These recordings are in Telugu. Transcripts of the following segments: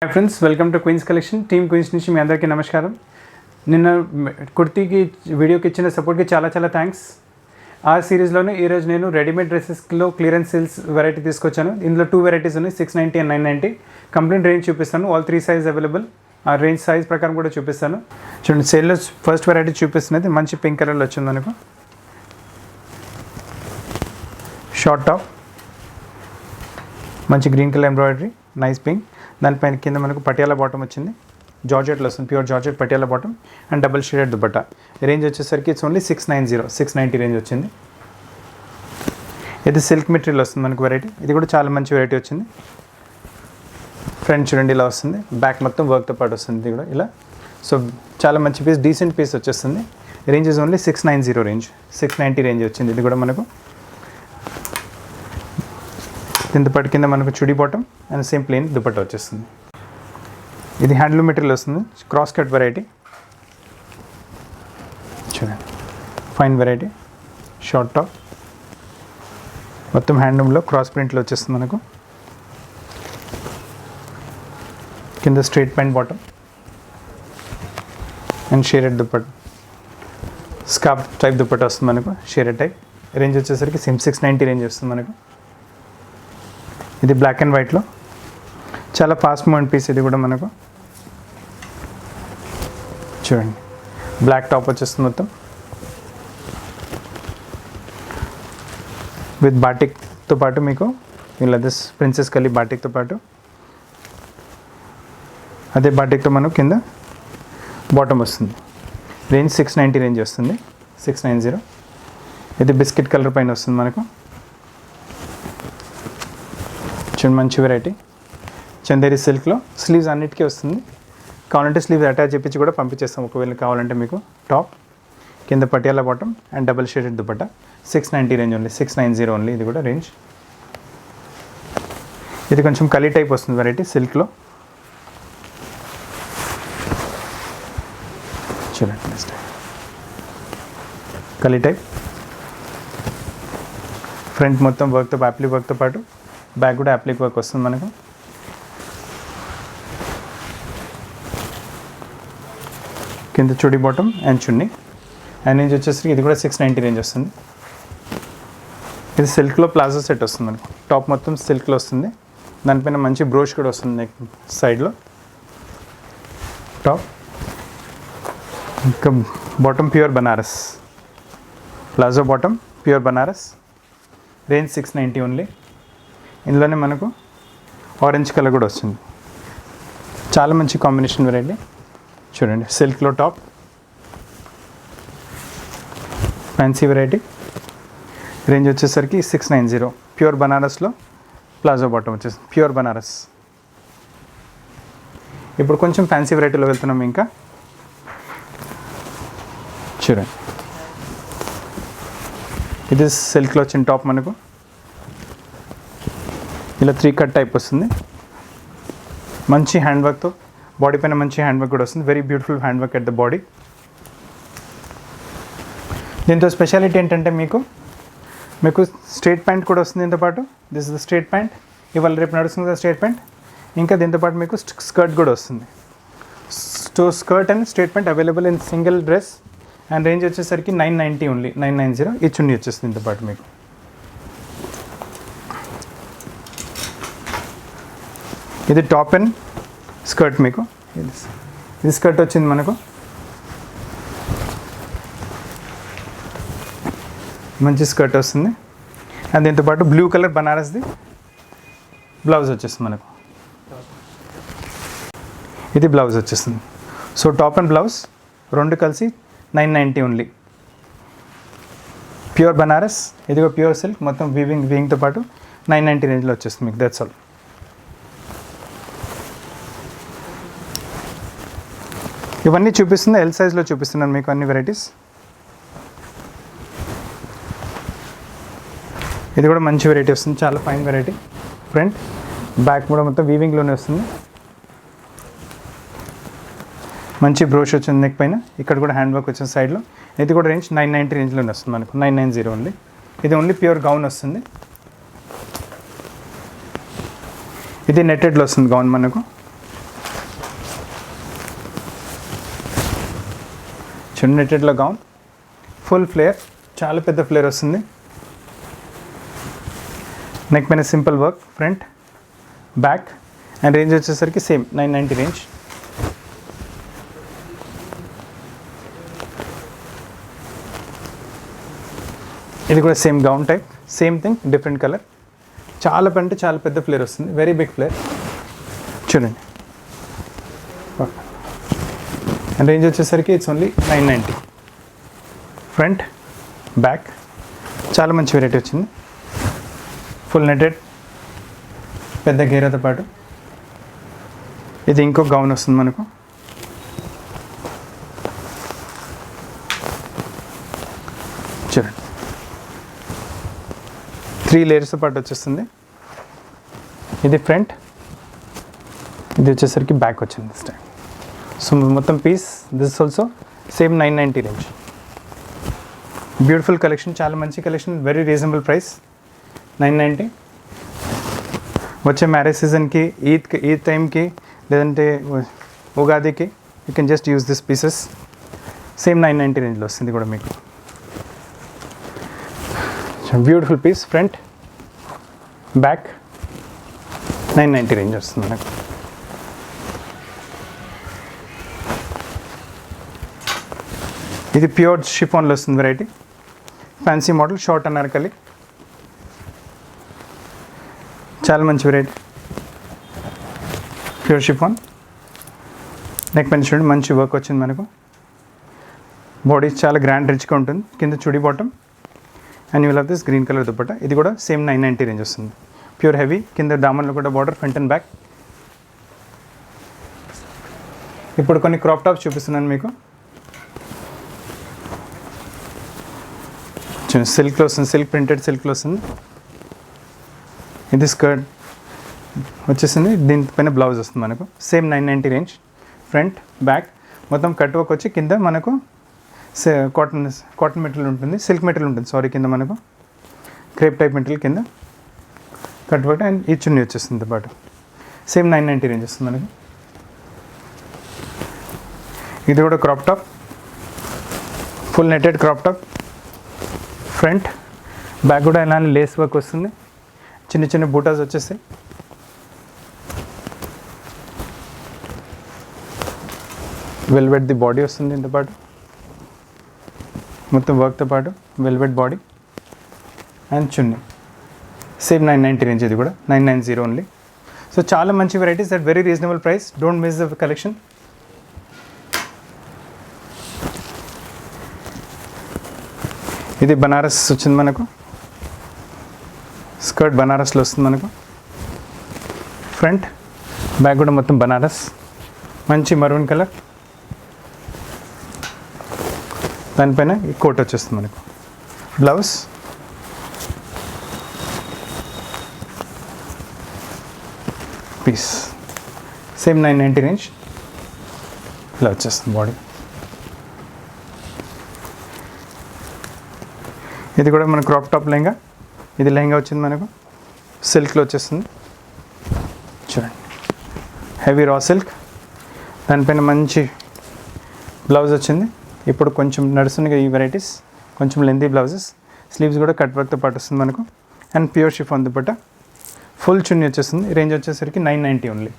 Hi friends, welcome to queens collection team queens నుంచి మీ అందరికీ నమస్కారం. నిన్న కుర్తీకి వీడియోకి ఇచ్చిన సపోర్ట్కి చాలా థ్యాంక్స్. ఆ సిరీస్లోనే ఈరోజు నేను రెడీమేడ్ డ్రెస్సెస్లో క్లియరెన్స్ సేల్స్ వెరైటీ తీసుకొచ్చాను. ఇందులో 2 వెరైటీస్ ఉన్నాయి, 690 అండ్ 990. కంప్లీట్ రేంజ్ చూపిస్తాను. All 3 size available. ఆ రేంజ్ సైజ్ ప్రకారం కూడా చూపిస్తాను. చూడండి, సేల్లో ఫస్ట్ వెరైటీ చూపిస్తున్నది మంచి పింక్ కలర్లో వచ్చింది మనకు. షార్ట్ టాప్, మంచి green colour embroidery, nice pink. దానిపైన కింద మనకు పటియాలా బాటమ్ వచ్చింది, జార్జెట్లో వస్తుంది, pure georgette Patiala bottom and double shaded dupatta. Range వచ్చేసరికి ఇట్స్ ఓన్లీ 690 రేంజ్ వచ్చింది. ఇది సిల్క్ మెటీరియల్ వస్తుంది మనకు వెరైటీ. ఇది కూడా చాలా మంచి వెరైటీ వచ్చింది. ఫ్రంట్ చూడండి ఇలా వస్తుంది, బ్యాక్ మొత్తం వర్క్తో పాటు వస్తుంది. ఇది కూడా ఇలా, సో చాలా మంచి పీస్, డీసెంట్ పీస్ వచ్చేస్తుంది. Range is only 690 range, 690 range వచ్చింది. ఇది కూడా మనకు దీంతో పాటు కింద మనకు chudi bottom and same plain dupatta వచ్చేస్తుంది. ఇది హ్యాండ్లూమ్ మెటీరియల్ వస్తుంది, క్రాస్ కట్ వెరైటీ. చూడండి, ఫైన్ వెరైటీ. షార్ట్ టాప్, మొత్తం హ్యాండ్లూమ్లో క్రాస్ ప్రింట్లో వచ్చేస్తుంది మనకు. కింద straight pant bottom and shared dupatta, scarf type dupatta వస్తుంది మనకు, షేరెడ్ టైప్. రేంజ్ వచ్చేసరికి 690 రేంజ్ వస్తుంది మనకు. ఇది బ్లాక్ అండ్ వైట్లో చాలా ఫాస్ట్ మూమెంట్ పీస్. ఇది కూడా మనకు చూడండి, బ్లాక్ టాప్ వచ్చేస్తుంది మొత్తం విత్ బాటిక్తో పాటు మీకు ఇలా దిస్ ప్రిన్సెస్ కలీ బాటిక్తో పాటు అదే బాటిక్తో మనకు కింద బాటమ్ వస్తుంది. రేంజ్ 690 రేంజ్ వస్తుంది, 690. ఇది బిస్కెట్ కలర్ పైన వస్తుంది మనకు. చూడండి, మంచి వెరైటీ. చందేరి సిల్క్లో స్లీవ్స్ అన్నిటికీ వస్తుంది. కావాలంటే స్లీవ్స్ అటాచ్ చేపించి కూడా పంపించేస్తాం ఒకవేళ కావాలంటే మీకు. టాప్ కింద Patiala bottom and double shaded dupatta. 690 range only, 690 only. ఇది కూడా రేంజ్. ఇది కొంచెం కలీ టైప్ వస్తుంది వెరైటీ సిల్క్లో. చూడండి, నెక్స్ట్ కలీ టైప్. ఫ్రంట్ మొత్తం వర్క్తో, యాప్లిక్ వర్క్తో పాటు బ్యాక్ కూడా యాప్లిక్ వర్క్ వస్తుంది మనకు. కింద chudi bottom and chunni. And range వచ్చేసరికి ఇది కూడా 690 రేంజ్ వస్తుంది. ఇది సిల్క్లో ప్లాజో సెట్ వస్తుంది మనకు. టాప్ మొత్తం సిల్క్లో వస్తుంది, దానిపైన మంచి బ్రోష్ కూడా వస్తుంది నెక్ సైడ్లో. టాప్ ఇంకా bottom pure Banaras, palazzo bottom pure Banaras. Range 690 only. ఇందులోనే మనకు ఆరెంజ్ కలర్ కూడా వస్తుంది. చాలా మంచి కాంబినేషన్ వెరైటీ. చూడండి, సిల్క్లో టాప్, ఫ్యాన్సీ వెరైటీ. రేంజ్ వచ్చేసరికి 690. ప్యూర్ బనారస్లో ప్లాజో బాటమ్ వచ్చేస్తుంది, ప్యూర్ బనారస్. ఇప్పుడు కొంచెం ఫ్యాన్సీ వెరైటీలో వెళ్తున్నాం. ఇంకా చూడండి, ఇది సిల్క్లో వచ్చిన టాప్ మనకు. ఇలా 3 కట్ టైప్ వస్తుంది, మంచి హ్యాండ్ వర్క్తో. బాడీ పైన మంచి హ్యాండ్ వర్క్ కూడా వస్తుంది, very beautiful hand work at the body. దీంతో స్పెషాలిటీ ఏంటంటే మీకు స్ట్రైట్ ప్యాంట్ కూడా వస్తుంది దీంతో పాటు. This is the straight pant, ఇవాళ రేపు నడుస్తుంది కదా స్ట్రైట్ ప్యాంట్. ఇంకా దీంతో పాటు మీకు స్కర్ట్ కూడా వస్తుంది. So skirt and straight pant available in single dress. And range వచ్చేసరికి 990 ఓన్లీ, 990. ఈ చున్నీ వచ్చేస్తుంది దీంతో పాటు మీకు. ఇది టాప్ అండ్ స్కర్ట్ మీకు. ఇది స్కర్ట్ వచ్చింది మనకు, మంచి స్కర్ట్ వస్తుంది. అండ్ దీంతో పాటు బ్లూ కలర్ బనారస్ది బ్లౌజ్ వచ్చేస్తుంది మనకు. ఇది బ్లౌజ్ వచ్చేస్తుంది. సో టాప్ అండ్ బ్లౌజ్ రెండు కలిసి 990 ఓన్లీ. ప్యూర్ బనారస్, ఇదిగో ప్యూర్ సిల్క్, మొత్తం వీవింగ్తో పాటు 990 రేంజ్లో వచ్చేస్తుంది మీకు. That's all. ఇవన్నీ చూపిస్తుంది, ఎల్ సైజ్లో చూపిస్తున్నాను మీకు అన్ని వెరైటీస్. ఇది కూడా మంచి వెరైటీ వస్తుంది, చాలా ఫైన్ వెరైటీ. ఫ్రంట్ బ్యాక్ కూడా మొత్తం వీవింగ్లోనే వస్తుంది. మంచి బ్రోష్ వచ్చింది నెక్ పైన, ఇక్కడ కూడా హ్యాండ్ వర్క్ వచ్చింది సైడ్లో. ఇది కూడా రేంజ్ 990 రేంజ్లోనే వస్తుంది మనకు, 990 ఓన్లీ. ఇది ఓన్లీ ప్యూర్ గౌన్ వస్తుంది. ఇది నెట్టెడ్లో వస్తుంది గౌన్ మనకు. చూడండి నెట్టెడ్లో గౌన్, ఫుల్ ఫ్లేర్, చాలా పెద్ద ఫ్లేర్ వస్తుంది. నెక్ పైన simple work, front back. And range వచ్చేసరికి సేమ్ 990 రేంజ్. ఇది కూడా same gown type, same thing, different colour. చాలా అంటే చాలా పెద్ద ఫ్లేర్ వస్తుంది, వెరీ బిగ్ ఫ్లేర్. చూడండి. అండ్ రేంజ్ వచ్చేసరికి ఇట్స్ ఓన్లీ 990. ఫ్రంట్ బ్యాక్ చాలా మంచి వెరైటీ వచ్చింది. ఫుల్ నెటెడ్, పెద్ద గేరతో పాటు. ఇది ఇంకో గౌన్ వస్తుంది మనకు. చూడండి, 3 లేయర్స్తో పాటు వచ్చేస్తుంది. ఇది ఫ్రంట్, ఇది వచ్చేసరికి బ్యాక్ వచ్చింది దిస్ టైం. సో మొత్తం piece this also same 990 range. Beautiful collection, చాలా మంచి కలెక్షన్, వెరీ రీజనబుల్ ప్రైస్ 990. వచ్చే మ్యారేజ్ సీజన్కి, ఈద్ టైంకి, లేదంటే ఉగాదికి you can just use this pieces. Same 990 రేంజ్లో వస్తుంది కూడా మీకు. Beautiful piece, front back 990 range వస్తుంది మనకు. ఇది ప్యూర్ షిఫాన్లో వస్తుంది variety, fancy model, short anarkali. చాలా మంచి వెరైటీ, ప్యూర్ షిఫాన్. నెక్ పైన చూడండి మంచి వర్క్ వచ్చింది మనకు. బాడీ చాలా గ్రాండ్ రిచ్గా ఉంటుంది. కింద chudi bottom and you will have this green colour dupatta. ఇది కూడా సేమ్ 990 రేంజ్ వస్తుంది. ప్యూర్ హెవీ, కింద దామన్లో కూడా బార్డర్, ఫ్రంట్ అండ్ బ్యాక్. ఇప్పుడు కొన్ని క్రాప్ టాప్స్ చూపిస్తున్నాను మీకు. సిల్క్లో వస్తుంది, సిల్క్ ప్రింటెడ్ సిల్క్లో వస్తుంది. ఇది స్కర్ట్ వచ్చేసింది, దీనిపైన బ్లౌజ్ వస్తుంది మనకు. Same 990 range. ఫ్రంట్ బ్యాక్ మొత్తం కట్ వర్క్ వచ్చి కింద మనకు కాటన్ మెటీరియల్ ఉంటుంది, సిల్క్ మెటీరియల్ ఉంటుంది సారీ. కింద మనకు క్రేప్ టైప్ మెటీరియల్ కింద కట్ వర్క్ అండ్ ఈ చున్నీ వచ్చేస్తుంది పాటు. సేమ్ 990 రేంజ్ వస్తుంది మనకు. ఇది కూడా crop top, full netted crop top. Front back కూడా ఇలానే లేస్ వర్క్ వస్తుంది, చిన్న చిన్న బూటాస్ వచ్చేస్తాయి. వెల్వెట్ ది బాడీ వస్తుంది దీంతో పాటు, మొత్తం వర్క్తో పాటు velvet body and chunni. Same 990 range. ఇది కూడా 990 ఓన్లీ. సో చాలా మంచి varieties at very reasonable price. Don't miss the collection. ఇది బనారస్ వచ్చింది మనకు, స్కర్ట్ బనారస్లో వస్తుంది మనకు. ఫ్రంట్ బ్యాక్ కూడా మొత్తం బనారస్, మంచి మరూన్ కలర్. దానిపైన ఈ కోట్ వచ్చేస్తుంది మనకు. Blouse piece same 990 range. ఇలా వచ్చేస్తుంది బాడీ. ఇది కూడా మన క్రాప్ టాప్ లెహంగా. ఇది లెహంగా వచ్చింది మనకు, సిల్క్లో వచ్చేస్తుంది. చూడండి, హెవీ రా సిల్క్, దానిపైన మంచి బ్లౌజ్ వచ్చింది. ఇప్పుడు కొంచెం నడుస్తుంది ఈ వెరైటీస్, కొంచెం లెంతీ బ్లౌజెస్. స్లీవ్స్ కూడా కట్ వర్క్తో పాటు వస్తుంది మనకు. And pure chiffon dupatta, full chunni వచ్చేస్తుంది. రేంజ్ వచ్చేసరికి 990 ఓన్లీ.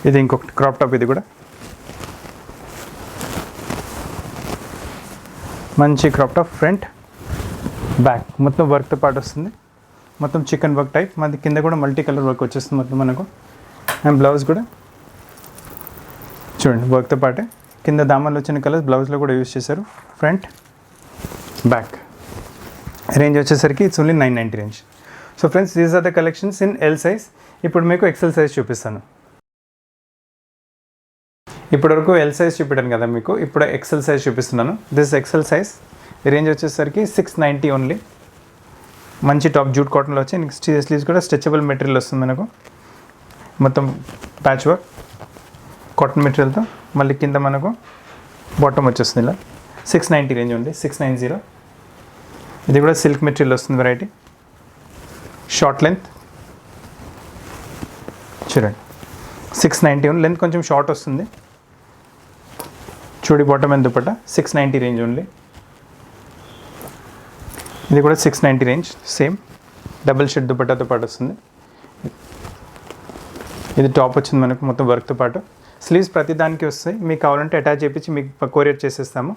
ఇది ఇంకొకటి క్రాప్ టాప్. ఇది కూడా మంచి క్రాప్ టాప్, ఫ్రంట్ బ్యాక్ మొత్తం వర్క్తో పాటు వస్తుంది. మొత్తం చికెన్ వర్క్ టైప్. మన కింద కూడా మల్టీ కలర్ వర్క్ వచ్చేస్తుంది మొత్తం మనకు. అండ్ బ్లౌజ్ కూడా చూడండి వర్క్తో పాటే కింద దామన్లో వచ్చిన కలర్స్ బ్లౌజ్లో కూడా యూజ్ చేశారు. Front back. రేంజ్ వచ్చేసరికి it's only 990 range. So friends, these are the collections in L size. ఇప్పుడు మీకు ఎక్సెల్ సైజ్ చూపిస్తాను. ఇప్పటివరకు ఎల్ సైజ్ చూపించాను కదా మీకు, ఇప్పుడు ఎక్సెల్ సైజ్ చూపిస్తున్నాను. This XL size. రేంజ్ వచ్చేసరికి 690 ఓన్లీ. మంచి టాప్ జూట్ కాటన్లో వచ్చి స్లీవ్స్ కూడా స్ట్రెచబుల్ మెటీరియల్ వస్తుంది మనకు. మొత్తం ప్యాచ్ వర్క్ కాటన్ మెటీరియల్తో. మళ్ళీ కింద మనకు బాటమ్ వచ్చేస్తుంది ఇలా. 690 రేంజ్ ఉంది, 690. ఇది కూడా సిల్క్ మెటీరియల్ వస్తుంది వెరైటీ. షార్ట్ లెంత్ చూడండి, 690 ఉంది. లెంత్ కొంచెం షార్ట్ వస్తుంది, చూడి bottom and dupatta 690 range only. ఇది కూడా 690 రేంజ్, సేమ్ డబుల్ షేడ్ దుపట్టాతో పాటు వస్తుంది. ఇది టాప్ వచ్చింది మనకు మొత్తం వర్క్తో పాటు. స్లీవ్స్ ప్రతి దానికి వస్తాయి, మీకు కావాలంటే అటాచ్ చేయించి మీకు కొరియర్ చేసేస్తాము.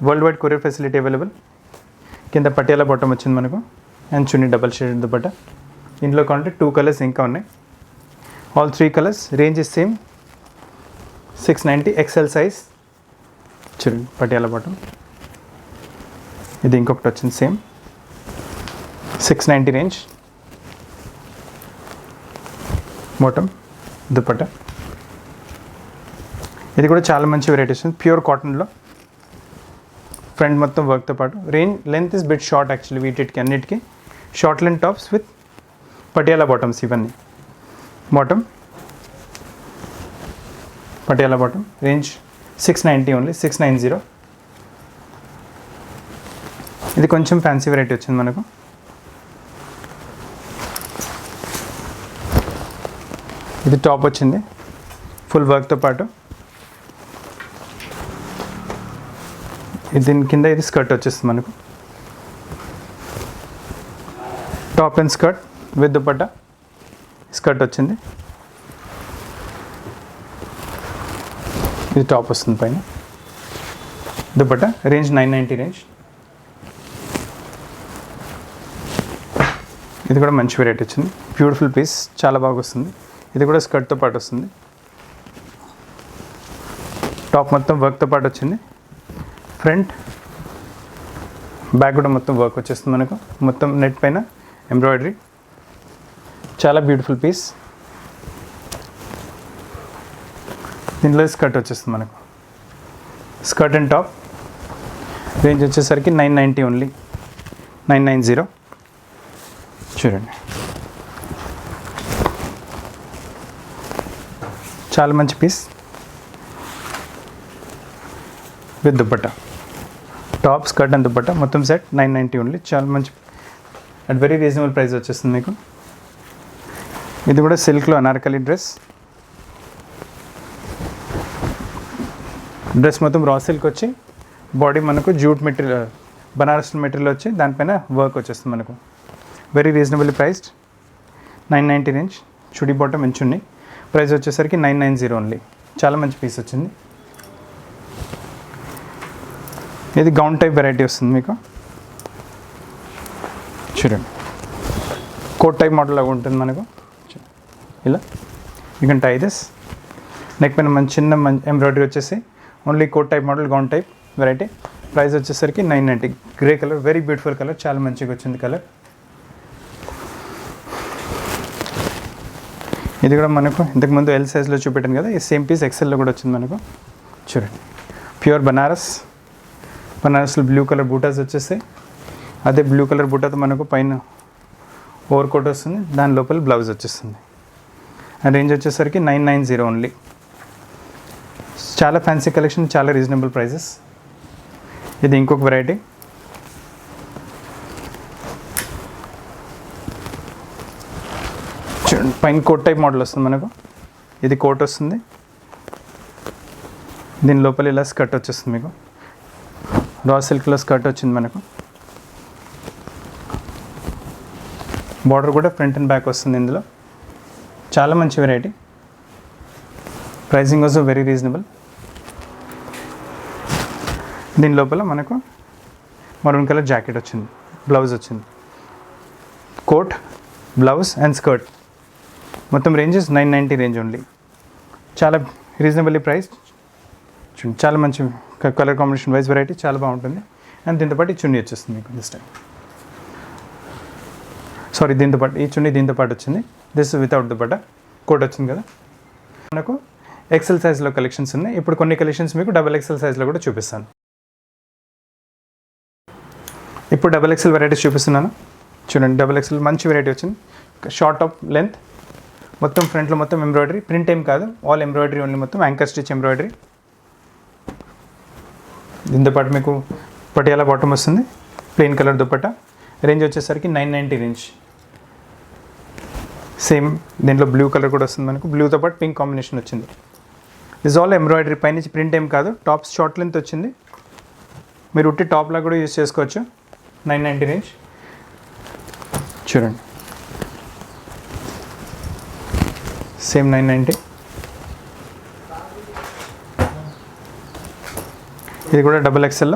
Worldwide courier facility available. కింద పటియాలా బాటమ్ వచ్చింది మనకు and chunni double shade dupatta. ఇందులో కావాలంటే 2 కలర్స్ ఇంకా ఉన్నాయి. All 3 colours. Range is same 690 XL size. చూడండి పటియాలా బాటమ్. ఇది ఇంకొకటి వచ్చింది సేమ్ 690 రేంజ్. బాటమ్ దుపట్టా. ఇది కూడా చాలా మంచి వెరైటీ వస్తుంది, ప్యూర్ కాటన్లో. ఫ్రంట్ మొత్తం వర్క్తో పాటు. Length is bit short actually వీటికి అన్నిటికీ. Short length tops with Patiala bottoms ఇవన్నీ. Bottom Patiala bottom. Range 690 only, 690. ఇది కొంచెం ఫ్యాన్సీ వెరైటీ వచ్చింది మనకు. ఇది టాప్ వచ్చింది ఫుల్ వర్క్తో పాటు. దీని కింద ఇది స్కర్ట్ వచ్చేస్తుంది మనకు. Top and skirt with dupatta. Skirt వచ్చింది. ఇది టాప్ వస్తుంది పైన. Dupatta range 990 range. ఇది కూడా మంచి వెరైటీ వచ్చింది, బ్యూటిఫుల్ పీస్, చాలా బాగా వస్తుంది. ఇది కూడా స్కర్ట్తో పాటు వస్తుంది. టాప్ మొత్తం వర్క్తో పాటు వచ్చింది. ఫ్రంట్ బ్యాక్ కూడా మొత్తం వర్క్ వచ్చేస్తుంది మనకు. మొత్తం నెట్ పైన ఎంబ్రాయిడరీ, చాలా బ్యూటిఫుల్ పీస్. దీంట్లో స్కర్ట్ వచ్చేస్తుంది మనకు. Skirt and top. రేంజ్ వచ్చేసరికి 990 ఓన్లీ, 990. చూడండి చాలా మంచి piece with dupatta. Top skirt and dupatta మొత్తం సెట్ 990 ఓన్లీ. చాలా మంచి అట్ వెరీ రీజనబుల్ ప్రైస్ వచ్చేస్తుంది మీకు. ఇది కూడా సిల్క్లో అనార్కలి డ్రెస్. డ్రెస్ మొత్తం రా సిల్క్ వచ్చి బాడీ మనకు జూట్ మెటీరియల్, బనారస్ మెటీరియల్ వచ్చి దానిపైన వర్క్ వచ్చేస్తుంది మనకు. Very reasonable priced, 990 range. Chudi bottom and chunni. Price వచ్చేసరికి 990 ఓన్లీ. చాలా మంచి పీస్ వచ్చింది. ఇది గౌన్ టైప్ వెరైటీ వస్తుంది మీకు. చూడండి కోట్ టైప్ మోడల్ లాగా ఉంటుంది మనకు. ఇలా you can tie this. Neck పైన చిన్న ఎంబ్రాయిడరీ వచ్చేసి only coat type model, gown type variety. Price వచ్చేసరికి 990. Grey colour, very beautiful colour, చాలా మంచిగా వచ్చింది కలర్. ఇది కూడా మనకు ఇంతకుముందు ఎల్ సైజ్లో చూపెట్టాను కదా, ఈ సేమ్ పీస్ ఎక్సెల్లో కూడా వచ్చింది మనకు. చూడండి ప్యూర్ బనారస్లో బ్లూ కలర్ బూటాస్ వచ్చేస్తాయి. అదే బ్లూ కలర్ బూటాతో మనకు పైన ఓవర్ కోట్ వస్తుంది, దాని లోపల బ్లౌజ్ వచ్చేస్తుంది. ఆ రేంజ్ వచ్చేసరికి 990 ఓన్లీ. చాలా ఫ్యాన్సీ కలెక్షన్, చాలా రీజనబుల్ ప్రైజెస్. ఇది ఇంకొక వెరైటీ. చూడండి పైన కోట్ టైప్ మోడల్ వస్తుంది మనకు. ఇది కోట్ వస్తుంది, దీని లోపల ఇలా స్కర్ట్ వచ్చేస్తుంది మీకు. రా సిల్క్లో స్కర్ట్ వచ్చింది మనకు. బార్డర్ కూడా ఫ్రంట్ అండ్ బ్యాక్ వస్తుంది ఇందులో. చాలా మంచి variety. Pricing also very reasonable. దీని లోపల మనకు మరూన్ కలర్ జాకెట్ వచ్చింది, బ్లౌజ్ వచ్చింది. Coat, blouse and skirt. మొత్తం రేంజెస్ 990 రేంజ్ ఓన్లీ. చాలా రీజనబుల్లీ ప్రైస్. చాలా మంచి కలర్ కాంబినేషన్ వైజ్ వెరైటీ, చాలా బాగుంటుంది. అండ్ దీంతో పాటు ఈ చున్నీ వచ్చేస్తుంది మీకు దిస్ టైం. సారీ, దీంతో పాటు ఈ చున్నీ దీంతో పాటు వచ్చింది. This without dupatta. కోట్ వచ్చింది కదా. మనకు ఎక్సెల్ సైజ్లో కలెక్షన్స్ ఉన్నాయి. ఇప్పుడు కొన్ని కలెక్షన్స్ మీకు డబల్ ఎక్సెల్ సైజ్లో కూడా చూపిస్తాను. ఇప్పుడు డబల్ ఎక్సెల్ వెరైటీస్ చూపిస్తున్నాను. చూడండి డబల్ ఎక్సెల్ మంచి వెరైటీ వచ్చింది. షార్ట్ ఆఫ్ లెంత్, మొత్తం ఫ్రంట్లో మొత్తం ఎంబ్రాయిడరీ, ప్రింట్ ఏం కాదు, ఆల్ ఎంబ్రాయిడరీ ఓన్లీ, మొత్తం యాంకర్ స్టిచ్ ఎంబ్రాయిడరీ. దీంతో పాటు మీకు పటియాలా బాటమ్ వస్తుంది, ప్లెయిన్ కలర్ దుపట్టా. రేంజ్ వచ్చేసరికి 990 రేంజ్. సేమ్ దీంట్లో బ్లూ కలర్ కూడా వస్తుంది మనకు. బ్లూతో పాటు పింక్ కాంబినేషన్ వచ్చింది. ఇస్ ఆల్ ఎంబ్రాయిడరీ, పైనుంచి ప్రింట్ ఏం కాదు. టాప్స్ షార్ట్ లెంత్ వచ్చింది, మీరు ఉట్టి టాప్లా కూడా యూస్ చేసుకోవచ్చు. 990 రేంజ్. చూడండి, సేమ్ 990. ఇది కూడా XXL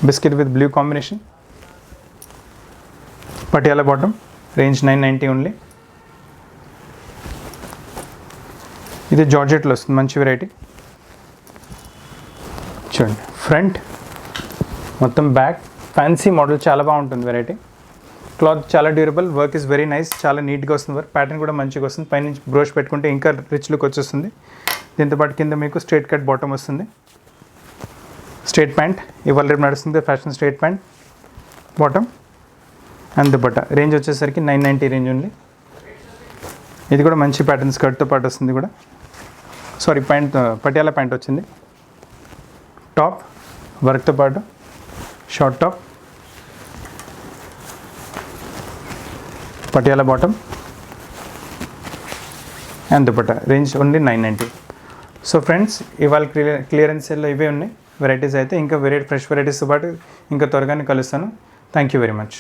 biscuit with blue combination. Patiala bottom, range 990 only. ఇది జార్జెట్లో వస్తుంది, మంచి వెరైటీ. చూడండి, ఫ్రంట్ మొత్తం బ్యాక్ ఫ్యాన్సీ మోడల్, చాలా బాగుంటుంది వెరైటీ. క్లాత్ చాలా durable, work is very nice, చాలా నీట్గా వస్తుంది వర్క్. ప్యాటర్న్ కూడా మంచిగా వస్తుంది. పైనుంచి బ్రోష్ పెట్టుకుంటే ఇంకా రిచ్ లుక్ వచ్చేస్తుంది. దీంతోపాటు కింద మీకు స్ట్రైట్ కట్ బాటమ్ వస్తుంది. స్ట్రైట్ ప్యాంట్, ఇవాళ రేపు నడుస్తుంది fashion straight pant bottom and dupatta. Range వచ్చేసరికి 990 రేంజ్ ఉంది. ఇది కూడా మంచి ప్యాటర్న్, స్కర్ట్తో పాటు వస్తుంది కూడా. సారీ, ప్యాంట్ పటియాలా ప్యాంట్ వచ్చింది. టాప్ వర్క్తో పాటు short top, Patiala bottom and dupatta. Range only 990. So friends, ఇవాళ క్లియరెన్స్ సేల్లో ఇవే ఉన్నాయి వెరైటీస్. అయితే ఇంకా ఫ్రెష్ వెరైటీస్తో పాటు ఇంకా త్వరగానే కలుస్తాను. Thank you very much.